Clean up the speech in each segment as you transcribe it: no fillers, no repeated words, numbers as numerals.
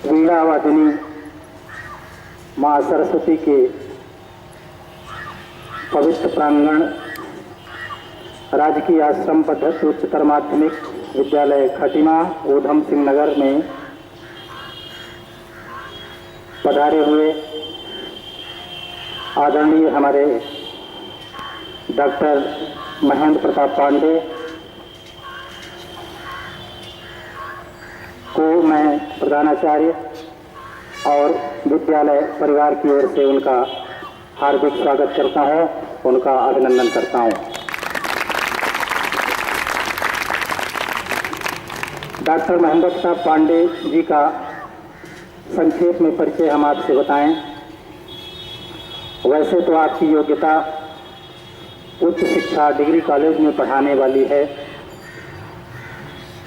वीणा वादिनी माँ सरस्वती के पवित्र प्रांगण राजकीय आश्रम पद्धति उच्चतर माध्यमिक विद्यालय खटीमा ऊधम सिंह नगर में पधारे हुए आदरणीय हमारे डॉक्टर महेंद्र प्रताप पांडे को मैं प्रधानाचार्य और विद्यालय परिवार की ओर से उनका हार्दिक स्वागत करता हूं, उनका अभिनंदन करता हूं। डॉक्टर महेंद्र प्रताप पांडे जी का संक्षेप में परिचय हम आपसे बताएं। वैसे तो आपकी योग्यता उच्च शिक्षा डिग्री कॉलेज में पढ़ाने वाली है,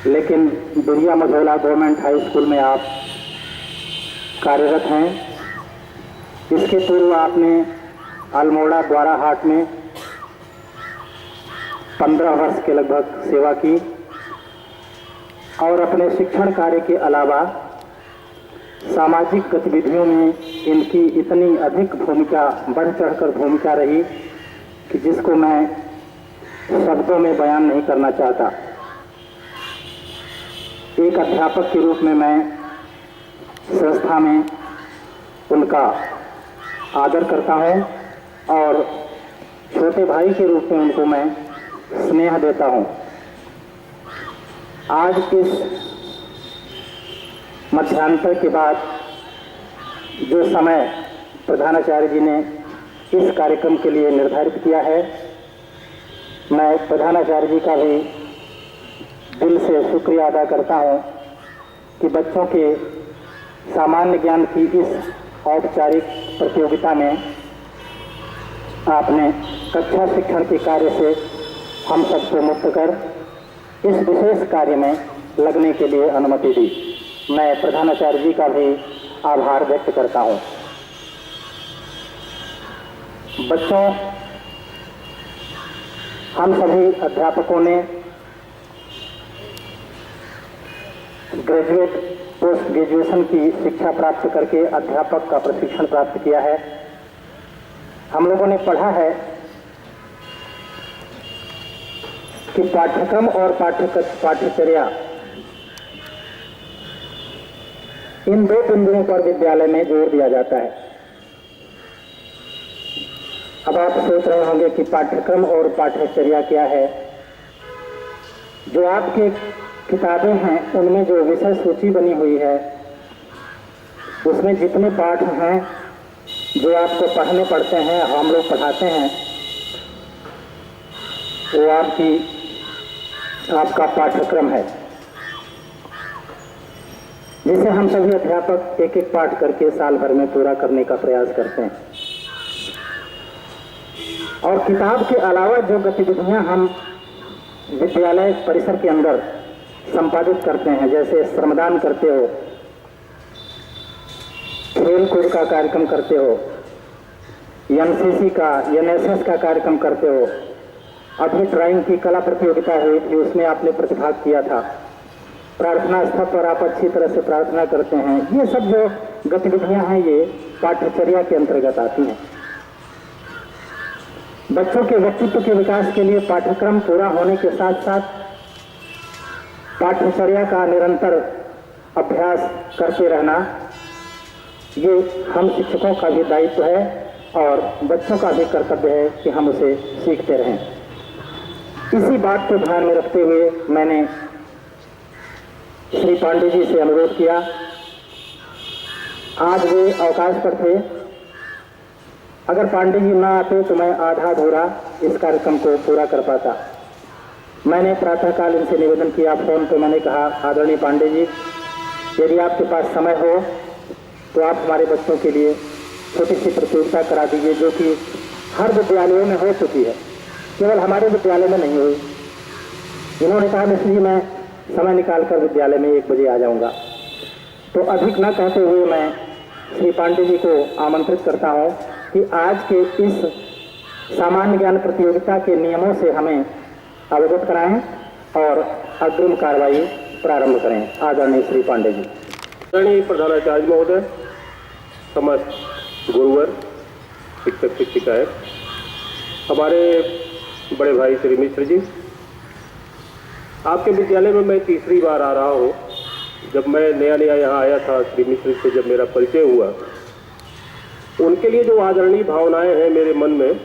लेकिन बिरिया मझौला गवर्नमेंट हाई स्कूल में आप कार्यरत हैं। इसके पूर्व आपने अल्मोड़ा द्वाराहाट में 15 वर्ष के लगभग सेवा की और अपने शिक्षण कार्य के अलावा सामाजिक गतिविधियों में इनकी इतनी अधिक भूमिका, बढ़ चढ़कर भूमिका रही कि जिसको मैं शब्दों में बयान नहीं करना चाहता। एक अध्यापक के रूप में मैं संस्था में उनका आदर करता हूं और छोटे भाई के रूप में उनको मैं स्नेह देता हूं। आज इस मध्यांतर के बाद जो समय प्रधानाचार्य जी ने इस कार्यक्रम के लिए निर्धारित किया है, मैं प्रधानाचार्य जी का भी दिल से शुक्रिया अदा करता हूं कि बच्चों के सामान्य ज्ञान की इस औपचारिक प्रतियोगिता में आपने कक्षा शिक्षण के कार्य से हम सबको मुक्त कर इस विशेष कार्य में लगने के लिए अनुमति दी। मैं प्रधानाचार्य जी का भी आभार व्यक्त करता हूं। बच्चों, हम सभी अध्यापकों ने ग्रेजुएट पोस्ट ग्रेजुएशन की शिक्षा प्राप्त करके अध्यापक का प्रशिक्षण प्राप्त किया है। हम लोगों ने पढ़ा है कि पाठ्यक्रम और पाठ्यचर्या इन दो बिंदुओं पर विद्यालय में जोर दिया जाता है। अब आप सोच रहे होंगे कि पाठ्यक्रम और पाठ्यचर्या क्या है। जो आपके किताबें हैं उनमें जो विषय सूची बनी हुई है उसमें जितने पाठ हैं जो आपको पढ़ने पड़ते हैं, हम लोग पढ़ाते हैं, वो आपका पाठ्यक्रम है, जिसे हम सभी अध्यापक एक एक पाठ करके साल भर में पूरा करने का प्रयास करते हैं। और किताब के अलावा जो गतिविधियां हम विद्यालय परिसर के अंदर संपादित करते हैं, जैसे श्रमदान करते हो, खेल कूद का कार्यक्रम करते हो, एनसीसी का एनएसएस का कार्यक्रम करते हो, अभी ड्राइंग की कला प्रतियोगिता हुई थी उसमें आपने प्रतिभाग किया था, प्रार्थना स्थल पर आप अच्छी तरह से प्रार्थना करते हैं, ये सब जो गतिविधियां हैं ये पाठ्यचर्या के अंतर्गत आती हैं। बच्चों के व्यक्तित्व के विकास के लिए पाठ्यक्रम पूरा होने के साथ साथ पाठ्यचर्या का निरंतर अभ्यास करते रहना, ये हम शिक्षकों का भी दायित्व है और बच्चों का भी कर्तव्य है कि हम उसे सीखते रहें। इसी बात को ध्यान में रखते हुए मैंने श्री पांडे जी से अनुरोध किया। आज वे अवकाश पर थे, अगर पांडे जी ना आते तो मैं आधा अधूरा इस कार्यक्रम को पूरा कर पाता। मैंने प्रातःकाल इनसे निवेदन किया, फोन पे मैंने कहा, आदरणीय पांडे जी, यदि आपके पास समय हो तो आप हमारे बच्चों के लिए छोटी सी प्रतियोगिता करा दीजिए, जो कि हर विद्यालयों में हो चुकी है, केवल हमारे विद्यालय में नहीं हुई। इन्होंने कहा इसलिए मैं समय निकालकर विद्यालय में 1 बजे आ जाऊंगा। तो अधिक न कहते हुए मैं श्री पांडे जी को आमंत्रित करता हूं कि आज के इस सामान्य ज्ञान प्रतियोगिता के नियमों से हमें अवगत कराएं और अग्रिम कार्रवाई प्रारंभ करें। आदरणीय श्री पांडे जी। आदरणीय प्रधानाचार्य महोदय, समस्त गुरुवर, शिक्षक शिक्षिकाएं, हमारे बड़े भाई श्री मिश्र जी, आपके विद्यालय में मैं तीसरी बार आ रहा हूँ। जब मैं नया यहाँ आया था, श्री मिश्र से जब मेरा परिचय हुआ, उनके लिए जो आदरणीय भावनाएं हैं मेरे मन में,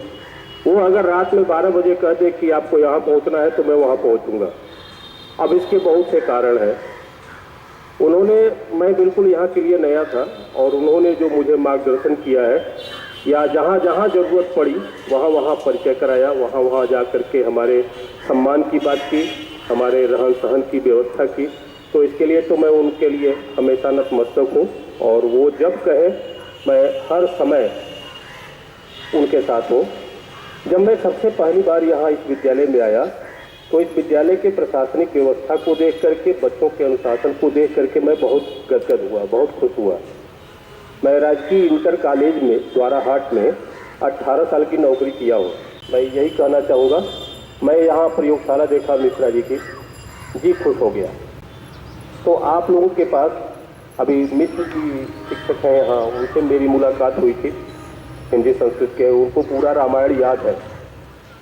वो अगर रात में 12 बजे कह दे कि आपको यहाँ पहुँचना है तो मैं वहाँ पहुँचूंगा। अब इसके बहुत से कारण हैं। मैं बिल्कुल यहाँ के लिए नया था और उन्होंने जो मुझे मार्गदर्शन किया है, या जहाँ जहाँ ज़रूरत पड़ी वहाँ वहाँ परिचय कराया, वहाँ वहाँ जा कर के हमारे सम्मान की बात की, हमारे रहन सहन की व्यवस्था की। तो इसके लिए तो मैं उनके लिए हमेशा नतमस्तक हूँ और वो जब कहे मैं हर समय उनके साथ हूँ। जब मैं सबसे पहली बार यहाँ इस विद्यालय में आया तो इस विद्यालय के प्रशासनिक व्यवस्था को देख करके, बच्चों के अनुशासन को देख करके मैं बहुत गदगद हुआ, बहुत खुश हुआ। मैं राजकीय इंटर कॉलेज में द्वाराहाट में 18 साल की नौकरी किया हूँ। मैं यही कहना चाहूँगा, मैं यहाँ प्रयोगशाला देखा मिश्रा जी की, जी खुश हो गया। तो आप लोगों के पास अभी मिश्र जी शिक्षक हैं यहाँ, उनसे मेरी मुलाकात हुई थी हिंदी संस्कृत के, उनको पूरा रामायण याद है,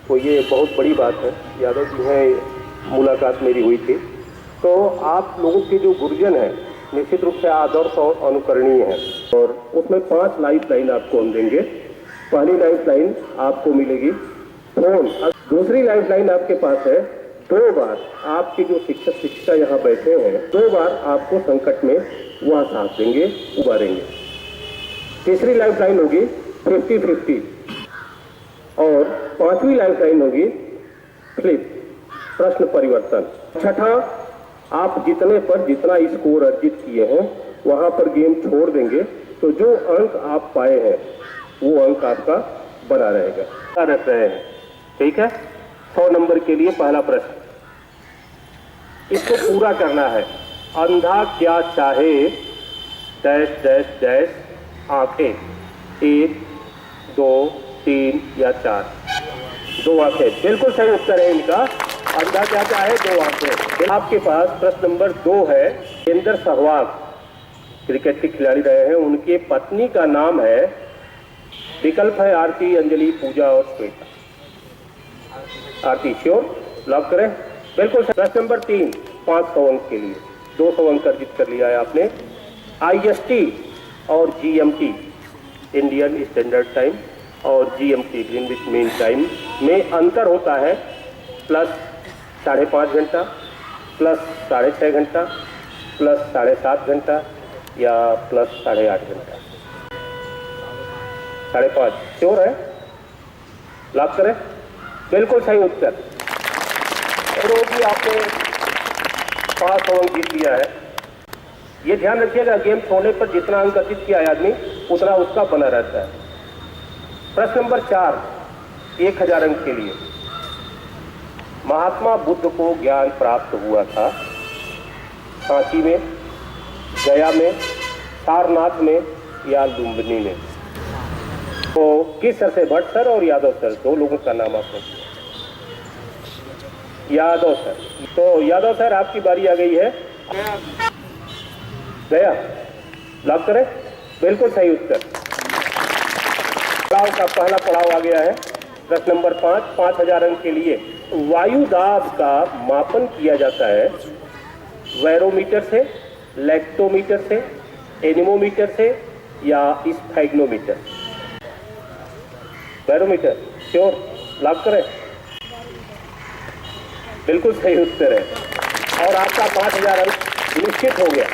तो ये बहुत बड़ी बात है। यादव जी हैं, मुलाकात मेरी हुई थी। तो आप लोगों के जो गुरुजन हैं निश्चित रूप से आदर्श और अनुकरणीय है और उसमें 5 लाइफ लाइन आपको हम देंगे। पहली लाइफ लाइन आपको मिलेगी फोन। दूसरी लाइफ लाइन आपके पास है 2 बार आपके जो शिक्षक शिक्षिका यहाँ बैठे हैं 2 बार आपको संकट में वह साथ देंगे, उबारेंगे। तीसरी लाइफ लाइन होगी 50-50 और 5वीं लाइफ लाइन होगी फ्लिप, प्रश्न परिवर्तन। छठा, आप जितने पर जितना स्कोर अर्जित किए हैं वहां पर गेम छोड़ देंगे तो जो अंक आप पाए हैं वो अंक आपका बना रहेगा। रख रहे हैं, ठीक है। 100 नंबर के लिए पहला प्रश्न, इसको पूरा करना है। अंधा क्या चाहे डैश डैश डैश आंखें, 1, 2, 3 या 4। 2 आंखें, बिल्कुल सही उत्तर है इनका। अंधा क्या चाहे 2 आंखें। आपके पास प्रश्न नंबर 2 है। केंद्र सहवाग क्रिकेट के खिलाड़ी रहे हैं, उनके पत्नी का नाम है, विकल्प है आरती, अंजलि, पूजा और श्वेता। आरती, श्योर, लॉक करें, बिल्कुल। प्रश्न नंबर 3, 500 अंक के लिए 200 अंक अर्जित कर लिया है आपने। IST और GMT, इंडियन स्टैंडर्ड टाइम, और GMT ग्रीनविच मीन टाइम में अंतर होता है प्लस 5.5 घंटा, प्लस 6.5 घंटा, प्लस 7.5 घंटा या प्लस 8.5 घंटा। 5.5 श्योर है, लॉक करें, बिल्कुल सही उत्तर। और वो भी आपने 500 अंक जीत लिया है। ये ध्यान रखिएगा, गेम छोड़ने पर जितना अंक अर्जित किया है आदमी उतना उसका बना रहता है। प्रश्न नंबर 4, 1000 अंक के लिए, महात्मा बुद्ध को ज्ञान प्राप्त हुआ था सांची में, गया में, सारनाथ में या लुम्बिनी में। तो किस सर से, भट्ट सर और यादव सर, 2 लोगों का नाम आपने। यादव सर, तो यादव सर आपकी बारी आ गई है। गया, लॉक करें, बिल्कुल सही उत्तर। पड़ाव का पहला पड़ाव आ गया है। प्रश्न नंबर 5, 5000 अंक के लिए, वायु दाब का मापन किया जाता है बैरोमीटर से, लैक्टोमीटर से, एनीमोमीटर से या स्फैग्नोमीटर। बैरोमीटर, श्योर, लॉक करें, बिल्कुल सही उत्तर है और आपका 5000 अंक निश्चित हो गया।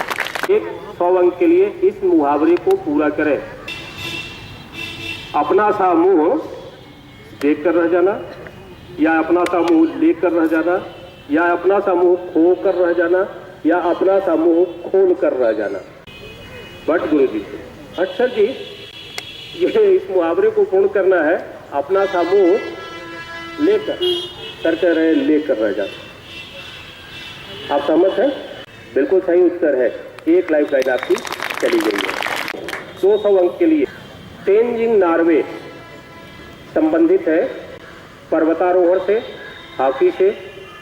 100 अंक के लिए इस मुहावरे को पूरा करें। अपना सा मुंह देख कर रह जाना, या अपना सा मुंह लेकर कर रह जाना, या अपना सा मुंह खो कर रह जाना, या अपना सा मुंह खोल कर रह जाना। भट्ट गुरु जी, अच्छा जी, ये इस मुहावरे को पूर्ण करना है। अपना सा मुंह लेकर करते रहे, लेकर रह जाना। आप सहमत हैं? बिल्कुल सही उत्तर है। 1 लाइफ लाइन आपकी चली गई है। 200 अंक के लिए, तेंजिंग नॉर्वे संबंधित है पर्वतारोहण से, हॉकी से,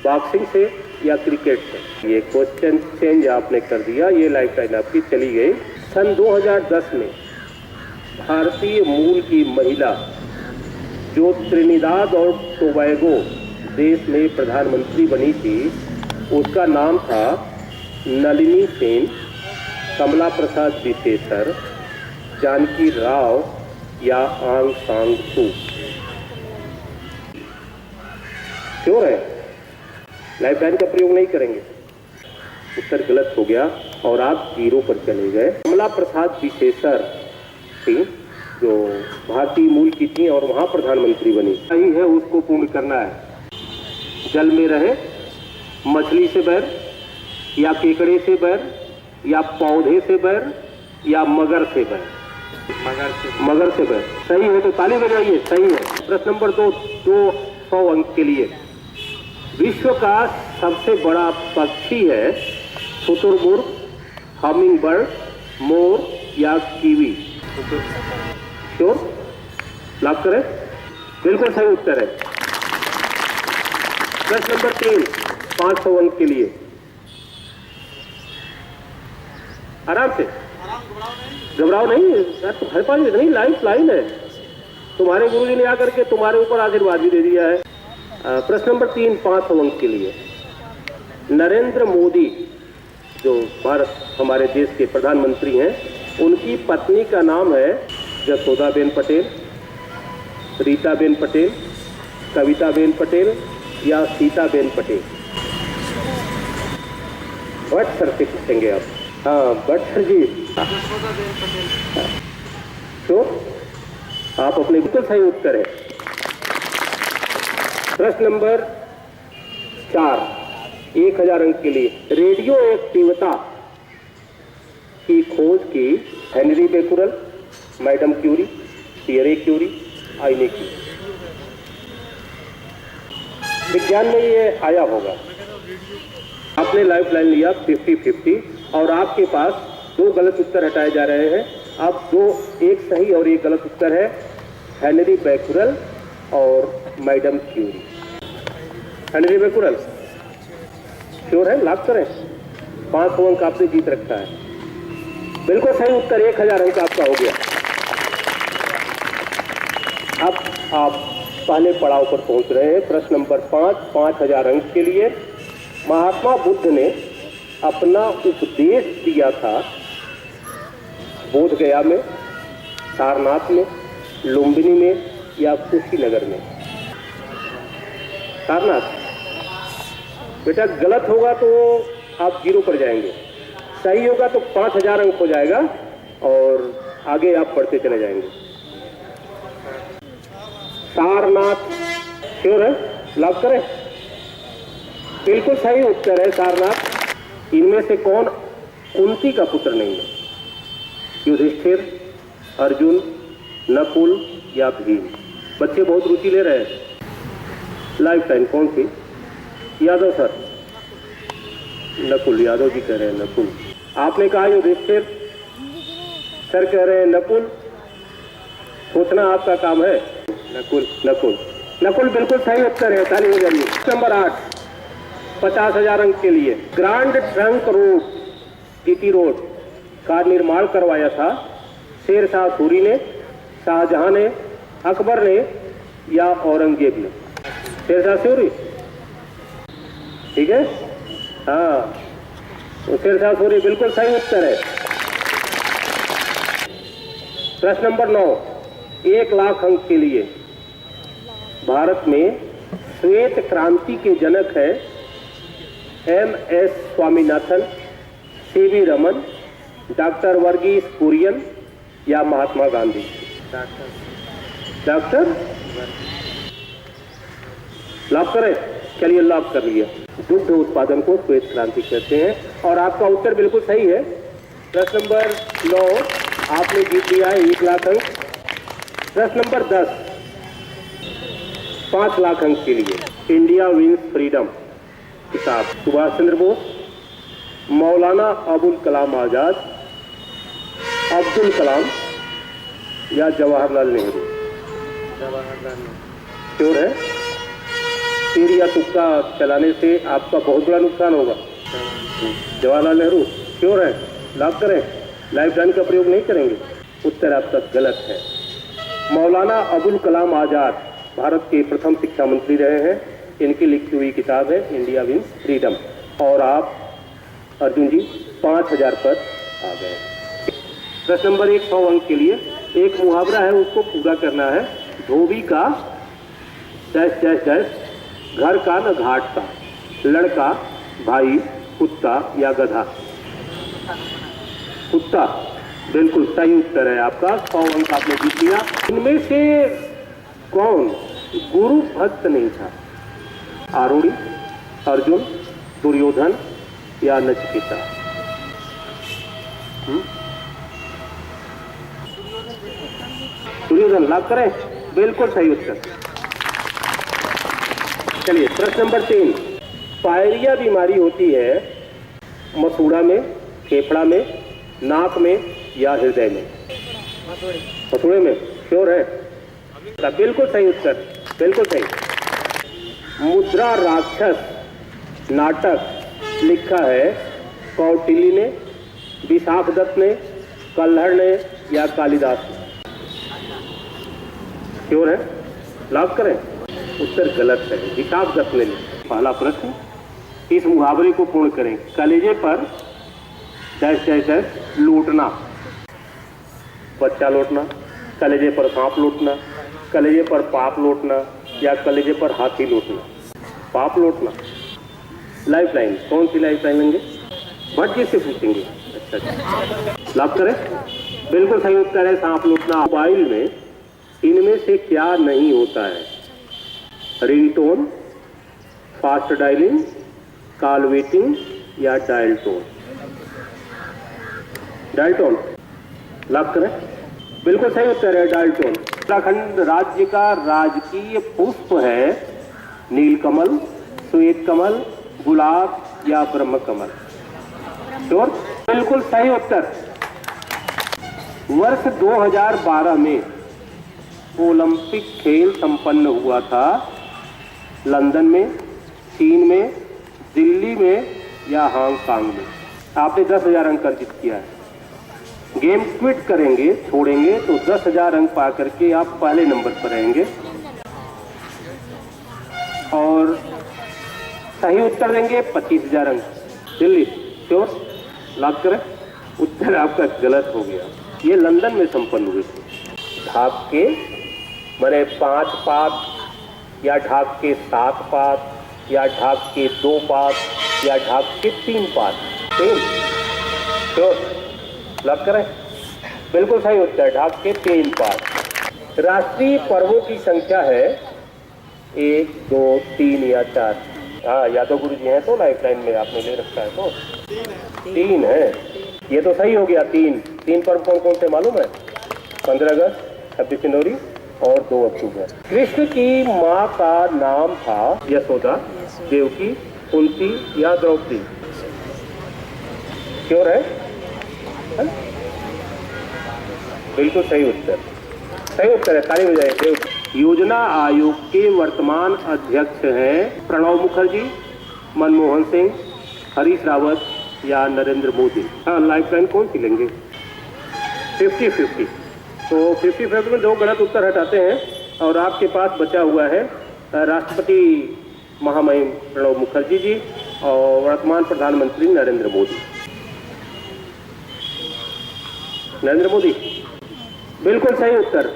बॉक्सिंग से या क्रिकेट से? ये क्वेश्चन चेंज आपने कर दिया, ये लाइफ लाइन आपकी चली गई। सन 2010 में भारतीय मूल की महिला जो त्रिनिदाद और टोबैगो देश में प्रधानमंत्री बनी थी, उसका नाम था नलिनी सेन, कमला प्रसाद विशेषर, जानकी राव या आंग सांग सू। श्योर है? लाइफ लाइन का प्रयोग नहीं करेंगे? उत्तर गलत हो गया और आप 0 पर चले गए। कमला प्रसाद विशेषर थी जो भारतीय मूल की थी और वहां प्रधानमंत्री बनी। सही है, उसको पूर्ण करना है। जल में रहे, मछली से बैर या केकड़े से बैर या पौधे से बैर या मगर से बैर? मगर से बैर। सही है तो ताली बजाइए। सही है। प्रश्न नंबर 200 अंक के लिए। विश्व का सबसे बड़ा पक्षी है शुतुरमुर्ग, हमिंग बर्ड, मोर या कीवी? श्योर? लॉक करें? बिल्कुल सही उत्तर है। प्रश्न नंबर 3 500 अंक के लिए। आराम से, घबराओ नहीं यार, तो घर पास नहीं, लाइफ लाइन है। तुम्हारे गुरुजी ने आकर के तुम्हारे ऊपर आशीर्वाद भी दे दिया है। प्रश्न नंबर 3 500 अंक के लिए। नरेंद्र मोदी जो भारत हमारे देश के प्रधानमंत्री हैं, उनकी पत्नी का नाम है जसोदाबेन पटेल, रीताबेन पटेल, कविताबेन पटेल या सीताबेन पटेल? भट्ट सर से पूछेंगे आप। हाँ भट्ट सर जी। तो आप अपने बिल्कुल सही उत्तर है। प्रश्न नंबर 4 1000 अंक के लिए। रेडियो एक्टिवता की खोज की Henri Becquerel, madam Curie, Pierre Curie, Irène Curie? विज्ञान में ये आया होगा। आपने लाइफ लाइन लिया 50-50 और आपके पास 2 गलत उत्तर हटाए जा रहे हैं। अब 2 एक सही और एक गलत उत्तर है, हेनरी बेकुरल और madam Curie. Henri Becquerel sure है? लॉक करें? 500 अंक आपने जीत रखा है। बिल्कुल सही उत्तर, 1000 अंक आपका हो गया। अब आप पहले पड़ाव पर पहुंच रहे हैं। प्रश्न नंबर 5 5000 अंक के लिए। महात्मा बुद्ध ने अपना उपदेश दिया था बोध गया में, सारनाथ में, लुम्बिनी में या कुशीनगर में? सारनाथ। बेटा गलत होगा तो आप 0 पर जाएंगे, सही होगा तो 5000 अंक हो जाएगा और आगे आप बढ़ते चले जाएंगे। सारनाथ श्योर है? लॉक करें? बिल्कुल सही उत्तर है सारनाथ। इनमें से कौन कुंती का पुत्र नहीं है? युधिष्ठिर, अर्जुन, नकुल या भीम? बच्चे बहुत रुचि ले रहे हैं। लाइफ लाइन कौन सी? यादव सर। नकुल, यादव जी कह रहे हैं नकुल। आपने कहा युधिष्ठिर, सर कह रहे हैं नकुल। सोचना आपका काम है। नकुल नकुल नकुल बिल्कुल सही उत्तर है, ताली हो जाइए। नंबर 8 50,000 अंक के लिए। Grand trunk road, GT road का निर्माण करवाया था शेरशाह सूरी ने, शाहजहां ने, अकबर ने या औरंगजेब ने? शेरशाह सूरी। ठीक है, हाँ तो शेरशाह सूरी बिल्कुल सही उत्तर है। प्रश्न नंबर 9 1 लाख अंक के लिए। भारत में श्वेत क्रांति के जनक है MS Swaminathan, CV Raman, doctor Verghese Kurien या महात्मा गांधी? डॉक्टर लॉक करें? चलिए लॉक कर लिया। दुग्ध उत्पादन को श्वेत क्रांति कहते हैं और आपका उत्तर बिल्कुल सही है। प्रश्न नंबर 9 आपने जीत लिया है 1 लाख अंक। प्रश्न नंबर 10 5 लाख अंक के लिए। इंडिया विंस फ्रीडम किताब सुभाष चंद्र बोस, मौलाना अबुल कलाम आजाद, अब्दुल कलाम या जवाहरलाल नेहरू? जवाहरलाल नेहरू। श्योर है? तीर या तुक्का चलाने से आपका बहुत बड़ा नुकसान होगा। जवाहरलाल नेहरू श्योर है, लॉक करें, लाइफ लाइन का प्रयोग नहीं करेंगे? उत्तर आपका गलत है। मौलाना अबुल कलाम आजाद भारत के प्रथम शिक्षा मंत्री रहे हैं। इनकी लिखी हुई किताब है इंडिया विंस फ्रीडम। और आप अर्जुन जी 5000 पर आ गए। प्रश्न नंबर 1 100 अंक के लिए एक मुहावरा है, उसको पूरा करना है। धोबी का डैश डैश डैश, घर का न घाट का, लड़का भाई कुत्ता या गधा। कुत्ता बिल्कुल सही उत्तर है आपका। 100 अंक आपने जीत लिया। इनमें से कौन गुरु भक्त नहीं था? आरुणि, अर्जुन, दुर्योधन या नचिकेता? दुर्योधन, लॉक करें? बिल्कुल सही उत्तर। चलिए प्रश्न नंबर 3। पायरिया बीमारी होती है मसूड़ा में, फेफड़ा में, नाक में या हृदय में? मसूड़े में, श्योर है? बिल्कुल सही उत्तर, बिल्कुल सही। मुद्रा राक्षस नाटक लिखा है कौटिल्य ने, विशाखदत्त ने, कल्हड़ ने या कालिदास ने? श्योर है? लॉक करें? उत्तर गलत है, विशाखदत्त ने लिखा। पहला प्रश्न, इस मुहावरे को पूर्ण करें। कलेजे पर डैश डैश डैश लूटना, बच्चा लौटना, कलेजे पर सांप लौटना, कलेजे पर पाप लौटना या कलेजे पर हाथी लौटना? पाप लौटना। लाइफ लाइन, कौन सी लाइफ लाइन लेंगे? भट्ट जी से पूछेंगे। अच्छा, लॉक करें? बिल्कुल सही उत्तर है सांप लौटना। मोबाइल में इनमें से क्या नहीं होता है? Ringtone, fast dialing, call waiting या dial tone? Dial tone, lock करें? बिल्कुल सही उत्तर है डायल टोन। उत्तराखंड राज्य का राजकीय पुष्प है नीलकमल, श्वेत कमल, गुलाब या ब्रह्म कमल? श्योर? बिल्कुल सही उत्तर। वर्ष 2012 में ओलंपिक खेल संपन्न हुआ था लंदन में, चीन में, दिल्ली में या हांगकांग में? आपने 10,000 अंक अर्जित किया है। गेम क्विट करेंगे, छोड़ेंगे तो 10,000 अंक पा करके आप पहले नंबर पर रहेंगे। और सही उत्तर देंगे 25,000 अंक। दिल्ली, श्योर? लॉक करें? उत्तर आपका गलत हो गया। ये लंदन में संपन्न हुए थे। ढाक के मैंने 5 पात या ढाक के 7 पात या ढाक के 2 पात या ढाक के 3 पात? 3? श्योर? लॉक करें? बिल्कुल सही उत्तर, ढाक के 3 पात। राष्ट्रीय पर्वों की संख्या है 1, 2, 3 या 4? हाँ, यादव गुरु जी हैं तो लाइफ लाइन में आपने ले रखा है तो 3 है। ये तो सही हो गया। 3 पर्व कौन कौन से मालूम है? 15 अगस्त, 26 जनवरी और 2 अक्टूबर। कृष्ण की माँ का नाम था यशोदा, देवकी, कुंती या द्रौपदी? श्योर है? बिल्कुल सही उत्तर, सही उत्तर है। ताली बजाएं। देवकी। योजना आयोग के वर्तमान अध्यक्ष हैं प्रणब मुखर्जी, मनमोहन सिंह, हरीश रावत या नरेंद्र मोदी? हाँ, लाइफ लाइन कौन सी लेंगे? 50-50। तो 50-50 में 2 गलत उत्तर हटाते हैं और आपके पास बचा हुआ है राष्ट्रपति महामहिम प्रणब मुखर्जी जी और वर्तमान प्रधानमंत्री नरेंद्र मोदी। नरेंद्र मोदी बिल्कुल सही उत्तर।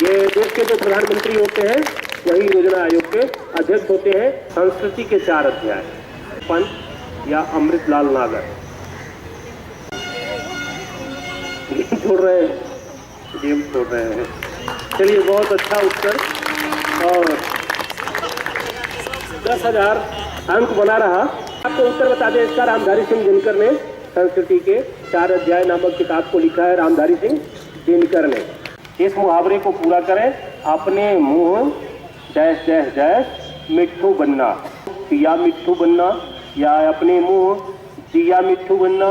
ये देश के जो प्रधानमंत्री होते हैं वही योजना आयोग के अध्यक्ष होते हैं। संस्कृति के 4 अध्याय, पंत या अमृतलाल नागर? छोड़ रहे हैं, गेम छोड़ रहे हैं। चलिए, बहुत अच्छा उत्तर और 10,000 अंक बना रहा। आपको उत्तर बता दें इसका। रामधारी सिंह दिनकर ने संस्कृति के 4 अध्याय नामक किताब को लिखा है। रामधारी सिंह दिनकर ने। इस मुहावरे को पूरा करें। अपने मुंह डैश डैश डैश मिट्ठू बनना, पिया मिट्ठू बनना या अपने मुंह जिया मिट्ठू बनना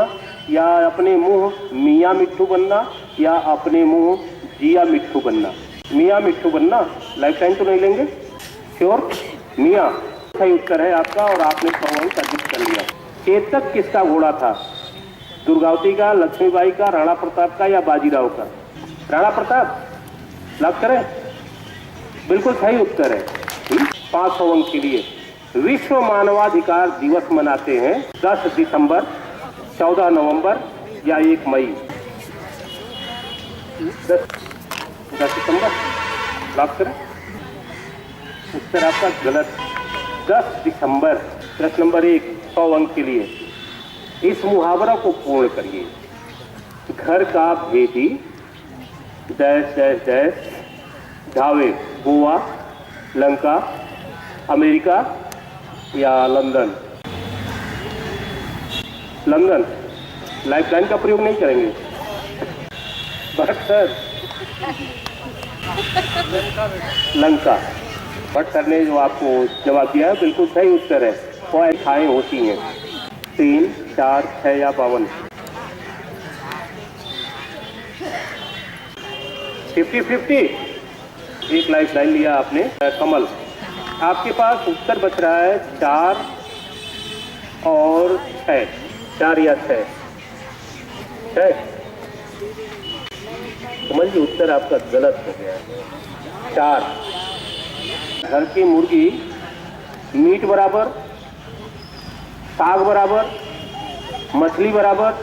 या अपने मुंह मियाँ मिट्ठू बनना या अपने मुंह जिया मिट्ठू बनना? मियाँ मिट्ठू बनना। लाइफ टाइम तो नहीं लेंगे? श्योर? मियाँ सही उत्तर है आपका और आपने 100 अंक अर्जित कर लिया। चेतक किसका घोड़ा था? दुर्गावती का, लक्ष्मीबाई का, राणा प्रताप का या बाजीराव का? राणा प्रताप। लॉक करें? बिल्कुल सही उत्तर है। 500 अंक के लिए। विश्व मानवाधिकार दिवस मनाते हैं 10 दिसंबर, 14 नवंबर या 1 मई? 10 दिसंबर। लॉक करें? उत्तर आपका गलत। 10 दिसंबर। प्रश्न नंबर 1 100 अंक के लिए। इस मुहावरा को पूर्ण करिए। घर का भेदी डैश डैश डैश धावे गोवा, लंका, अमेरिका या लंदन? लंदन। लाइफलाइन का प्रयोग नहीं करेंगे? भट्ट सर। लंका। भट्ट सर ने जो आपको जवाब दिया है बिल्कुल सही उत्तर है। वह खाएं होती हैं 3, 4, 6 या 52? 50-50। एक लाइफलाइन लिया आपने। कमल, आपके पास उत्तर बच रहा है 4 और 6। 4 या 6? 6। कमल जी उत्तर आपका गलत हो गया है। 4। घर की मुर्गी मीट बराबर, साग बराबर, मछली बराबर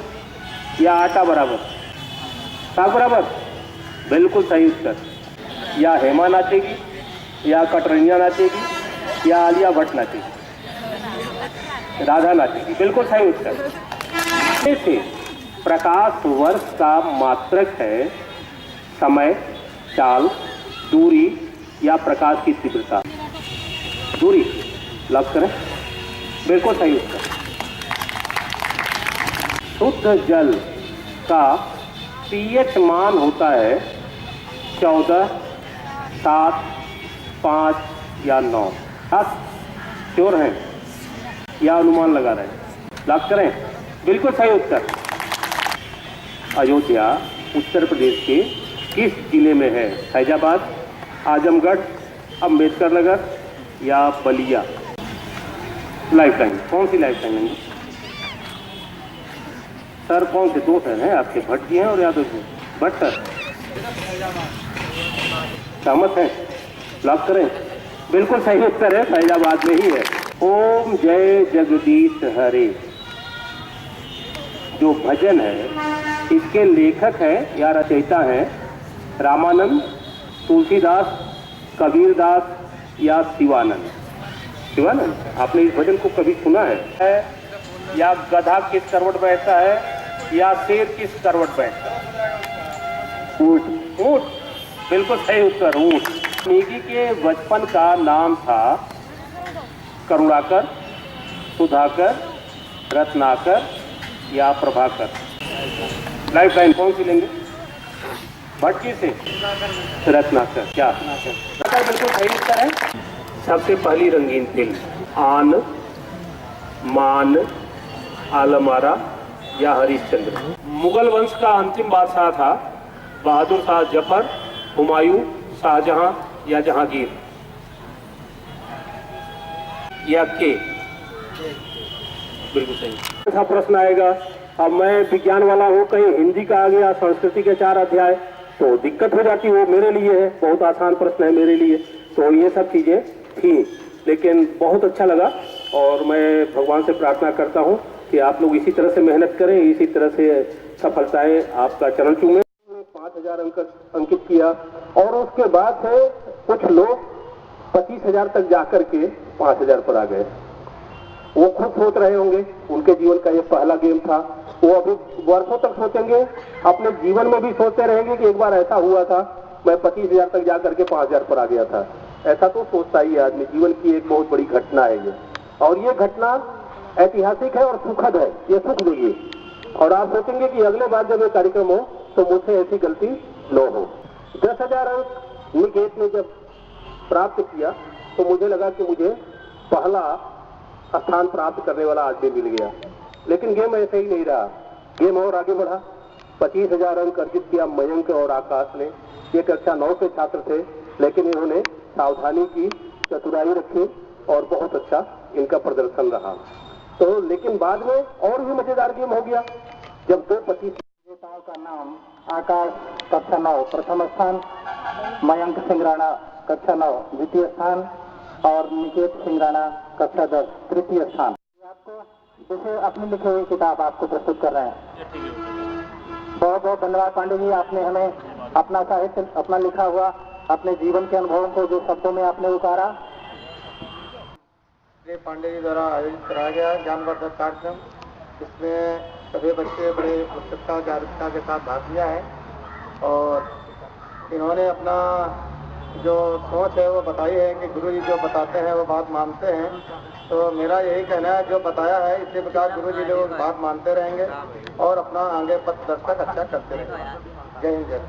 या आटा बराबर? साग बराबर। बिल्कुल सही उत्तर। या हेमा नाचेगी या कटरैया नाचेगी या आलिया भट्ट नाचेगी? राधा नाचेगी। बिल्कुल सही उत्तर। से प्रकाश वर्ष का मात्रक है समय, चाल, दूरी या प्रकाश की तीव्रता? दूरी। लॉक करें? बिल्कुल सही उत्तर। शुद्ध जल का पीएच मान होता है 14, 7, 5 या 9? आप श्योर हैं या अनुमान लगा रहे हैं? लॉक करें? बिल्कुल सही उत्तर। अयोध्या उत्तर प्रदेश के किस जिले में है? फैजाबाद, आजमगढ़, अम्बेडकर नगर या बलिया? लाइफलाइन। कौन सी लाइफलाइन लेंगे सर? कौन से 2 सर हैं आपके? भट्ट जी हैं और यादव जी? भट्ट सर। सहमत हैं? लॉक करें? बिल्कुल सही उत्तर है, फैजाबाद में ही है। ओम जय जगदीश हरे जो भजन है इसके लेखक हैं या रचयिता हैं रामानंद, तुलसीदास, कबीरदास या शिवानंद? शिवानंद। आपने इस भजन को कभी सुना है? या गधा किस करवट बैठता है या शेर किस करवट बैठता है? ऊंट। ऊंट। बिल्कुल सही उत्तर, ऊंट। वाल्मीकि के बचपन का नाम था करुणाकर, सुधाकर, रत्नाकर या प्रभाकर? लाइफलाइन कौन सी लेंगे? भट्ट जी से? रत्नाकर। क्या? रत्नाकर बिल्कुल सही उत्तर है। सबसे पहली रंगीन फिल्म आन, मान, आलमारा या हरिश्चंद्र? मुगल वंश का अंतिम बादशाह था बहादुर शाह जफर, हुमायूं, शाहजहां या जहांगीर या के? बिल्कुल सही। ऐसा प्रश्न आएगा, अब मैं विज्ञान वाला हूँ, कहीं हिंदी का आ गया, संस्कृति के 4 अध्याय, तो दिक्कत हो जाती। वो मेरे लिए है, बहुत आसान प्रश्न है मेरे लिए। तो ये सब चीजें थी, लेकिन बहुत अच्छा लगा और मैं भगवान से प्रार्थना करता हूँ कि आप लोग इसी तरह से मेहनत करें, इसी तरह से सफलताएं आपका चरण चूमें। 5000 अंक अंकित किया और उसके बाद से कुछ लोग 25,000 तक जाकर के 5000 पर आ गए। वो खुद सोच रहे होंगे, उनके जीवन का ये पहला गेम था। वो अभी वर्षों तक सोचेंगे, अपने जीवन में भी सोचते रहेंगे कि एक बार ऐसा हुआ था, मैं 25,000 तक जाकर के 5000 पर आ गया था। ऐसा तो सोचता ही है आदमी। जीवन की एक बहुत बड़ी घटना है ये, और ये घटना ऐतिहासिक है और सुखद है। ये सुख देगी और आप सोचेंगे कि अगले बार जब ये कार्यक्रम हो तो मुझसे ऐसी गलती न हो। 10,000 अंक निकेत ने जब प्राप्त किया तो मुझे लगा कि मुझे पहला स्थान प्राप्त करने वाला आदमी मिल गया, लेकिन गेम ऐसे ही नहीं रहा। गेम और आगे बढ़ा। 25,000 अंक अर्जित किया मयंक और आकाश ने। ये कक्षा 9 के छात्र थे, लेकिन इन्होंने सावधानी की, चतुराई रखी और बहुत अच्छा इनका प्रदर्शन रहा। तो लेकिन बाद में और भी मजेदार गेम हो गया जब दो पति विजेताओं का नाम आकाश कक्षा 9 प्रथम स्थान, मयंक सिंह राणा कक्षा 9 द्वितीय स्थान और निकेत सिंह राणा कक्षा 10 तृतीय स्थान। आपको जैसे अपनी लिखी हुई किताब आपको प्रस्तुत कर रहे हैं। बहुत बहुत धन्यवाद पांडे जी, आपने हमें अपना साहित्य, अपना लिखा हुआ, अपने जीवन के अनुभवों को जो शब्दों में आपने उतारा। पांडे जी द्वारा आयोजित कराया गया ज्ञानवर्धक कार्यक्रम, इसमें सभी बच्चे बड़े उत्सुकता जागरूकता के साथ भाग लिया है और इन्होंने अपना जो सोच है वो बताई है कि गुरु जी जो बताते हैं वो बात मानते हैं। तो मेरा यही कहना है जो बताया है इसी प्रकार गुरु जी लोग बात मानते रहेंगे और अपना आगे पथ दर्शक अच्छा करते रहेंगे। जय हिंद जय।